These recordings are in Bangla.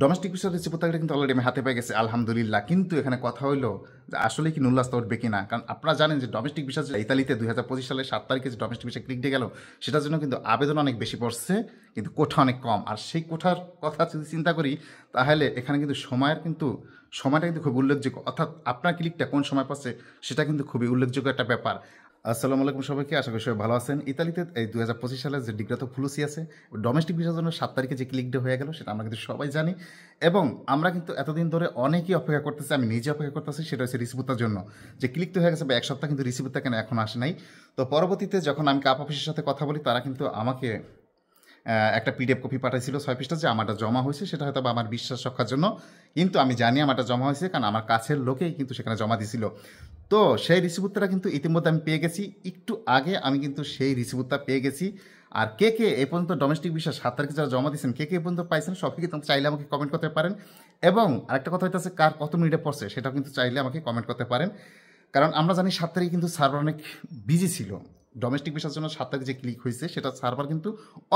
ডোমেস্টিক ভিসার রিসিপ্টটা কিন্তু অলরেডি আমি হাতে পেয়ে গেছি আলহামদুলিল্লাহ। কিন্তু এখানে কথা হইলো যে আসলে কি নুল্লাস্তা উঠবে কিনা, কারণ আপনারা জানেন যে ডোমেস্টিক ভিসা যে ইতালিতে 2025 সালের 7 তারিখে যে ডোমেস্টিক ভিসা ক্লিক দিয়ে গেল, সেটার জন্য কিন্তু আবেদন অনেক বেশি পড়ছে, কিন্তু কোঠা অনেক কম। আর সেই কোঠার কথা যদি চিন্তা করি, তাহলে এখানে কিন্তু সময়টা কিন্তু খুব উল্লেখযোগ্য, অর্থাৎ আপনার ক্লিকটা কোন সময় পাচ্ছে সেটা কিন্তু খুবই উল্লেখযোগ্য একটা ব্যাপার। আসসালামু আলাইকুম সবাইকে, আশা করি সবাই ভালো আছেন। ইতালিতে এই 2025 সালের যে ডিগ্রাত ফুলুসি আছে, ডোমেস্টিক ভিসার জন্য 7 তারিখে যে ক্লিক ডে হয়ে গেল, সেটা আমরা কিন্তু সবাই জানি। এবং আমরা কিন্তু এতদিন ধরে অনেকেই অপেক্ষা করতেছি, আমি নিজে অপেক্ষা করতেছি, সেটা হচ্ছে রিসিপ্টটার জন্য। যে ক্লিক তো হয়ে গেছে বা এক সপ্তাহ, কিন্তু রিসিপ্টটা কেন এখন আসে নাই। তো পরবর্তীতে যখন আমি কাপ অফিসের সাথে কথা বলি, তারা কিন্তু আমাকে একটা পিডিএফ কপি পাঠাইছিল 6 পৃষ্ঠা, যে আমারটা জমা হয়েছে, সেটা হয়তো বা আমার বিশ্বাস রক্ষার জন্য। কিন্তু আমি জানি আমারটা জমা হয়েছে, কারণ আমার কাছের লোকেই কিন্তু সেখানে জমা দিছিল। তো সেই রিসিপ্টটা কিন্তু ইতিমধ্যে আমি পেয়ে গেছি, একটু আগে আমি কিন্তু সেই রিসিপ্টটা পেয়ে গেছি। আর কে কে এ পর্যন্ত ডোমেস্টিক ভিসা 7 তারিখে যারা জমা দিয়েছেন, কে কে এ পর্যন্ত পাইছেন, সবই কিন্তু চাইলে আমাকে কমেন্ট করতে পারেন। এবং আরেকটা কথা হইতেছে, কার কত মিনিটে পড়ছে সেটাও কিন্তু চাইলে আমাকে কমেন্ট করতে পারেন। কারণ আমরা জানি 7 তারিখে কিন্তু সার্ভার অনেক বিজি ছিল। ডোমেস্টিক ভিসার জন্য 7 তারিখে যে ক্লিক হয়েছে, সেটা সার্ভার কিন্তু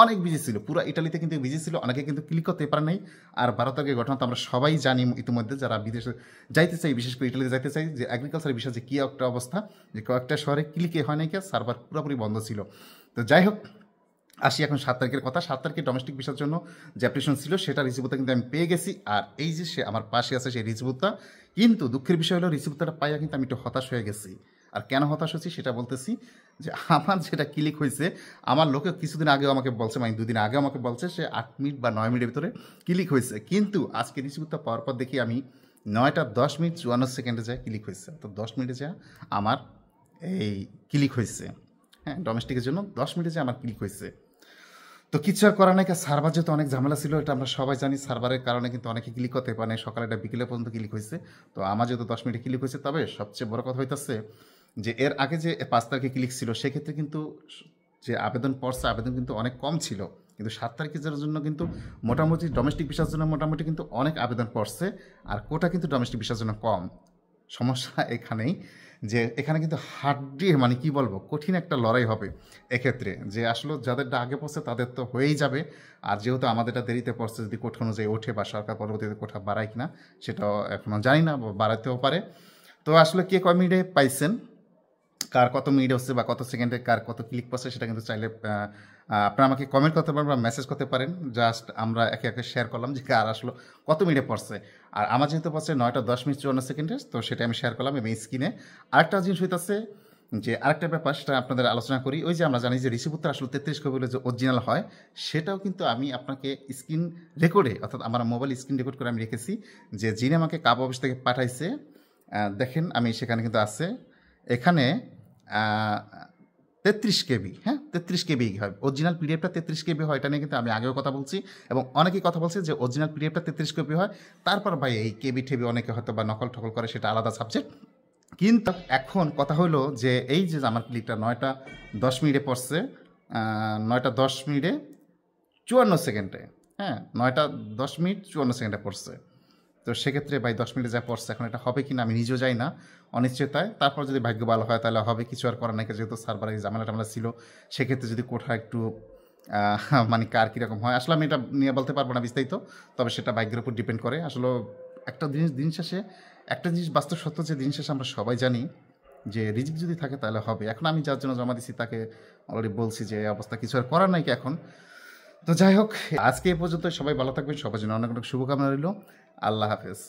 অনেক বিজি ছিল, পুরো ইটালিতে কিন্তু বিজি ছিল, অনেকে কিন্তু ক্লিক করতে পারে নাই। আর 12 তারিখের ঘটনা তো আমরা সবাই জানি ইতিমধ্যে, যারা বিদেশে যাইতে চাই, বিশেষ করে ইটালিতে যাইতে চাই, যে অ্যাগ্রিকালচারের বিষয়ে যে কী একটা অবস্থা, যে কয়েকটা শহরে ক্লিকে হয় নাই, সার্ভার পুরোপুরি বন্ধ ছিল। তো যাই হোক, আসি এখন 7 তারিখের কথা। 7 তারিখে ডোমেস্টিক ভিসার জন্য যে অ্যাপ্লিকেশন ছিল, সেটা রিসিপ্টটা কিন্তু আমি পেয়ে গেছি। আর এই যে সে আমার পাশে আছে সেই রিসিপ্টটা, কিন্তু দুঃখের বিষয় হলো রিসিপ্টটা পাইয়া কিন্তু আমি একটু হতাশ হয়ে গেছি। আর কেন হতাশ হচ্ছি সেটা বলতেছি, যে আমার যেটা ক্লিক হয়েছে, আমার লোকে কিছুদিন আগেও আমাকে বলছে, মানে 2 দিন আগেও আমাকে বলছে সে 8 মিনিট বা 9 মিনিটের ভিতরে ক্লিক হয়েছে। কিন্তু আজকে রিসিপ্টটা পাওয়ার পর দেখি আমি 9টা 10 মিনিট 54 সেকেন্ডে যায় ক্লিক হয়েছে। তো 10 মিনিটে যা আমার এই ক্লিক হয়েছে। হ্যাঁ, ডোমেস্টিকের জন্য 10 মিনিটে যে আমার ক্লিক হয়েছে। তো কিছু আর করার নাই, সার্ভার যেহেতু অনেক ঝামেলা ছিল, এটা আমরা সবাই জানি। সার্ভারের কারণে কিন্তু অনেকে ক্লিক করতে পারে নাই, সকালে এটা বিকেলে পর্যন্ত ক্লিক হয়েছে। তো আমার যেহেতু 10 মিনিটে ক্লিক হয়েছে, তবে সবচেয়ে বড় কথা হইতেছে যে এর আগে যে 5 তারিখে ক্লিক ছিল, সেক্ষেত্রে কিন্তু যে আবেদন পড়ছে, আবেদন কিন্তু অনেক কম ছিল। কিন্তু 7 তারিখের জন্য কিন্তু মোটামুটি ডোমেস্টিক ভিসার জন্য মোটামুটি কিন্তু অনেক আবেদন পড়ছে। আর কোটা কিন্তু ডোমেস্টিক ভিসার জন্য কম। সমস্যা এখানেই, যে এখানে কিন্তু হাড্ডি, মানে কি বলবো, কঠিন একটা লড়াই হবে এক্ষেত্রে। যে আসলে যাদেরটা আগে পড়ছে তাদের তো হয়েই যাবে। আর যেহেতু আমাদেরটা দেরিতে পড়ছে, যদি কোঠা অনুযায়ী ওঠে বা সরকার পরবর্তীতে কোঠা বাড়ায় কিনা সেটাও এখনও জানি না, বাড়াতেও পারে। তো আসলে কে কয় মিনিটে পাইছেন, কার কত মিনিট হচ্ছে বা কত সেকেন্ডে কার কত ক্লিক পড়ছে, সেটা কিন্তু চাইলে আপনারা আমাকে কমেন্ট করতে পারেন বা মেসেজ করতে পারেন। জাস্ট আমরা একে একে শেয়ার করলাম যে কার আসলে কত মিনিটে পড়ছে। আর আমার যেহেতু পড়ছে 9টা 10 মিনিট 54 সেকেন্ডে, তো সেটা আমি শেয়ার করলাম এবং স্ক্রিনে। আরেকটা জিনিস হইতেছে, যে আরেকটা ব্যাপার, সেটা আপনাদের আলোচনা করি। ওই যে আমরা জানি যে রিসিপ্টটা আসলে 33 কপি যে অরিজিনাল হয়, সেটাও কিন্তু আমি আপনাকে স্ক্রিন রেকর্ডে, অর্থাৎ আমার মোবাইল স্ক্রিন রেকর্ড করে আমি রেখেছি, যে যিনি আমাকে কাপ অফিস থেকে পাঠাইছে, দেখেন আমি সেখানে কিন্তু আছে, এখানে 33 কেবি, হ্যাঁ 33 কেবি হয় অরিজিনাল পিডিএফটা, 33 কেবি হয়। এটা নিয়ে কিন্তু আমি আগেও কথা বলছি, এবং অনেকেই কথা বলছে যে অরিজিনাল পিডিএফটা 33 কেবি হয়। তারপর ভাই এই কেবি ঠেবি অনেকে হয়তো বা নকল ঠকল করে, সেটা আলাদা সাবজেক্ট। কিন্তু এখন কথা হলো যে এই যে আমার ক্লিকটা 9টা 10 মিনিটে পড়ছে, 9টা 10 মিনিটে 54 সেকেন্ডে, হ্যাঁ 9টা 10 মিনিট 54 সেকেন্ডে পড়ছে। তো সেক্ষেত্রে ভাই 10 মিনিটে যা পড়ছে, এখন এটা হবে কি না আমি নিজেও যাই না, অনিশ্চয়তায়। তারপর যদি ভাগ্য ভালো হয় তাহলে হবে, কিছু আর করার নাই। যেহেতু সার্ভারে ঝামেলা টামেলা ছিল, সেক্ষেত্রে যদি কোঠা একটু মানে কার কীরকম হয়, আসলে আমি এটা নিয়ে বলতে পারবো না বিস্তারিত। তবে সেটা ভাগ্যের উপর ডিপেন্ড করে। আসলে একটা দিন শেষে একটা জিনিস বাস্তব সত্য, যে দিন শেষে আমরা সবাই জানি যে রিজিক যদি থাকে তাহলে হবে। এখন আমি যার জন্য জমা দিছি তাকে অলরেডি বলছি যে এই অবস্থা, কিছু আর করার নাই কি এখন। তো যাই হোক, আজকে এ পর্যন্ত। সবাই ভালো থাকবেন, সবার জন্য অনেক অনেক শুভকামনা রইল। আল্লাহ হাফেজ।